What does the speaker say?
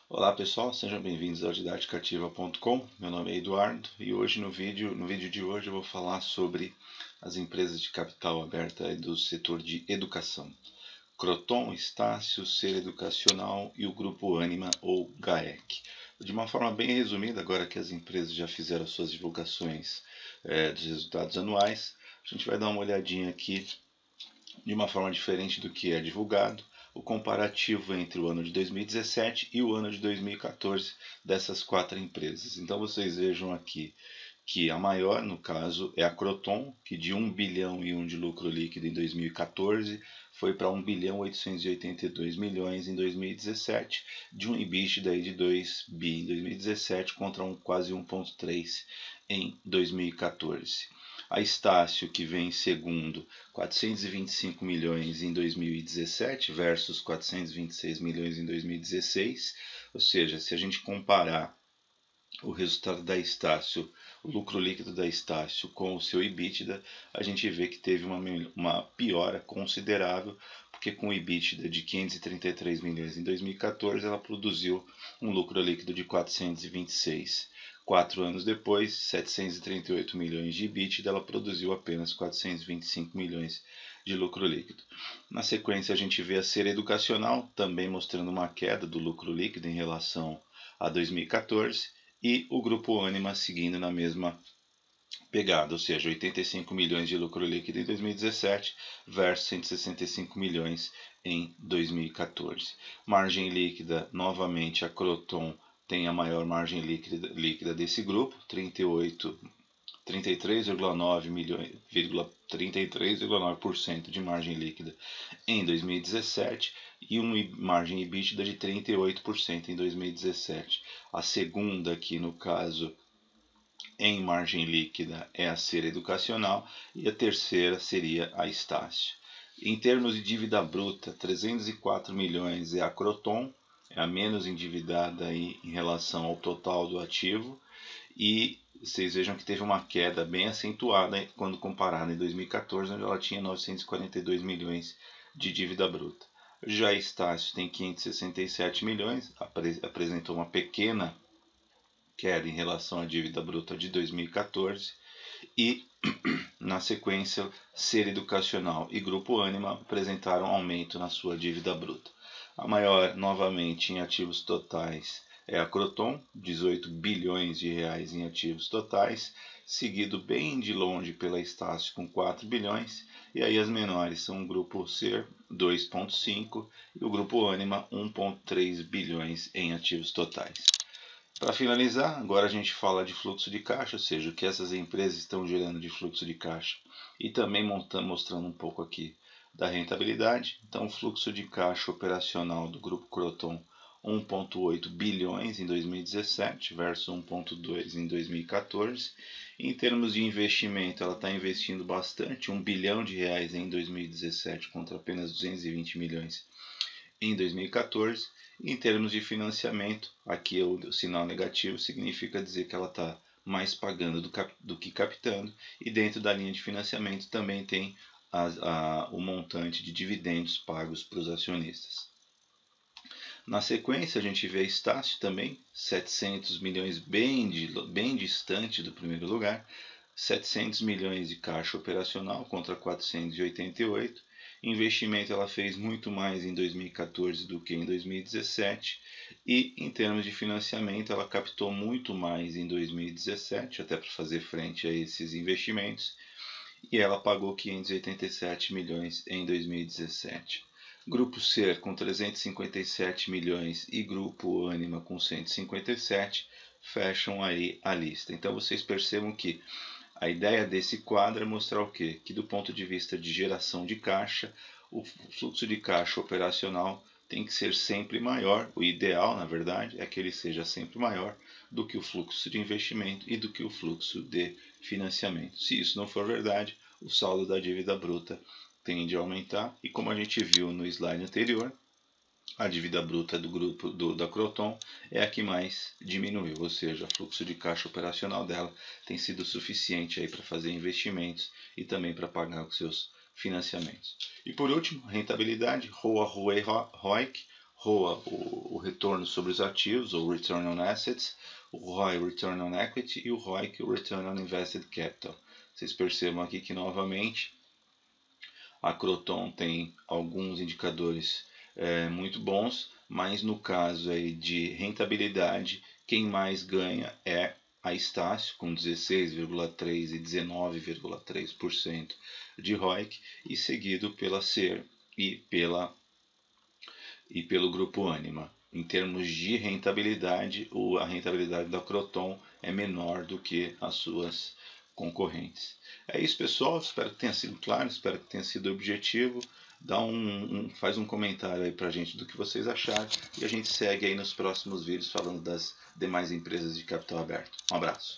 Olá pessoal, sejam bem-vindos ao Didáticativa.com. Meu nome é Eduardo e hoje no vídeo de hoje eu vou falar sobre as empresas de capital aberta do setor de educação. Croton, Estácio, Ser Educacional e o Grupo Ânima ou GAEC. De uma forma bem resumida, agora que as empresas já fizeram suas divulgações dos resultados anuais, a gente vai dar uma olhadinha aqui de uma forma diferente do que é divulgado, o comparativo entre o ano de 2017 e o ano de 2014 dessas quatro empresas. Então vocês vejam aqui que a maior, no caso, é a Croton, que de 1 bilhão e 1 de lucro líquido em 2014 foi para 1 bilhão 882 milhões em 2017, de um EBITDA de 2 bi em 2017 contra quase 1,3 em 2014. A Estácio, que vem em segundo, 425 milhões em 2017 versus 426 milhões em 2016. Ou seja, se a gente comparar o resultado da Estácio, o lucro líquido da Estácio com o seu EBITDA, a gente vê que teve uma piora considerável, porque com o EBITDA de 533 milhões em 2014, ela produziu um lucro líquido de 426. 4 anos depois, 738 milhões de EBITDA, ela produziu apenas 425 milhões de lucro líquido. Na sequência, a gente vê a Ser Educacional, também mostrando uma queda do lucro líquido em relação a 2014, e o Grupo Ânima seguindo na mesma pegada, ou seja, 85 milhões de lucro líquido em 2017 versus 165 milhões em 2014. Margem líquida, novamente a Croton tem a maior margem líquida desse grupo, 33,9% de margem líquida em 2017 e uma margem EBITDA de 38% em 2017. A segunda aqui no caso em margem líquida é a Ser Educacional e a terceira seria a Estácio. Em termos de dívida bruta, 304 milhões é a Croton, é a menos endividada aí em relação ao total do ativo, e vocês vejam que teve uma queda bem acentuada quando comparada em 2014, onde ela tinha 942 milhões de dívida bruta. Já a Estácio tem 567 milhões, apresentou uma pequena queda em relação à dívida bruta de 2014 e, na sequência, Ser Educacional e Grupo Ânima apresentaram aumento na sua dívida bruta. A maior, novamente, em ativos totais é a Croton, 18 bilhões de reais em ativos totais, seguido bem de longe pela Estácio com 4 bilhões, e aí as menores são o Grupo Ser, 2,5 e o Grupo Ânima, 1,3 bilhões em ativos totais. Para finalizar, agora a gente fala de fluxo de caixa, ou seja, o que essas empresas estão gerando de fluxo de caixa, e também mostrando um pouco aqui da rentabilidade. Então, o fluxo de caixa operacional do Grupo Croton, 1,8 bilhões em 2017 versus 1,2 em 2014. Em termos de investimento, ela está investindo bastante, 1 bilhão de reais em 2017 contra apenas 220 milhões em 2014. Em termos de financiamento, aqui o sinal negativo significa dizer que ela está mais pagando do que captando, e dentro da linha de financiamento também tem o montante de dividendos pagos para os acionistas. Na sequência, a gente vê a Estácio também, 700 milhões bem distante do primeiro lugar, 700 milhões de caixa operacional contra 488. Investimento ela fez muito mais em 2014 do que em 2017, e em termos de financiamento ela captou muito mais em 2017, até para fazer frente a esses investimentos, e ela pagou 587 milhões em 2017. Grupo Ser com 357 milhões e Grupo Ânima com 157 fecham aí a lista. Então vocês percebam que a ideia desse quadro é mostrar o quê? Que do ponto de vista de geração de caixa, o fluxo de caixa operacional tem que ser sempre maior. O ideal, na verdade, é que ele seja sempre maior do que o fluxo de investimento e do que o fluxo de financiamento. Se isso não for verdade, o saldo da dívida bruta tende a aumentar, e como a gente viu no slide anterior, a dívida bruta do grupo da Croton é a que mais diminuiu, ou seja, o fluxo de caixa operacional dela tem sido suficiente para fazer investimentos e também para pagar os seus financiamentos. E por último, rentabilidade, ROA, ROE, ROIC. ROA, o retorno sobre os ativos, ou Return on Assets, o ROI, Return on Equity, e o ROIC, o Return on Invested Capital. Vocês percebam aqui que, novamente, a Croton tem alguns indicadores muito bons, mas no caso aí de rentabilidade, quem mais ganha é a Estácio, com 16,3% e 19,3% de ROIC, e seguido pela Ser e pelo Grupo Anima. Em termos de rentabilidade, a rentabilidade da Croton é menor do que as suas concorrentes. É isso, pessoal. Espero que tenha sido claro, espero que tenha sido objetivo. Faz um comentário aí pra gente do que vocês acharam e a gente segue aí nos próximos vídeos falando das demais empresas de capital aberto. Um abraço.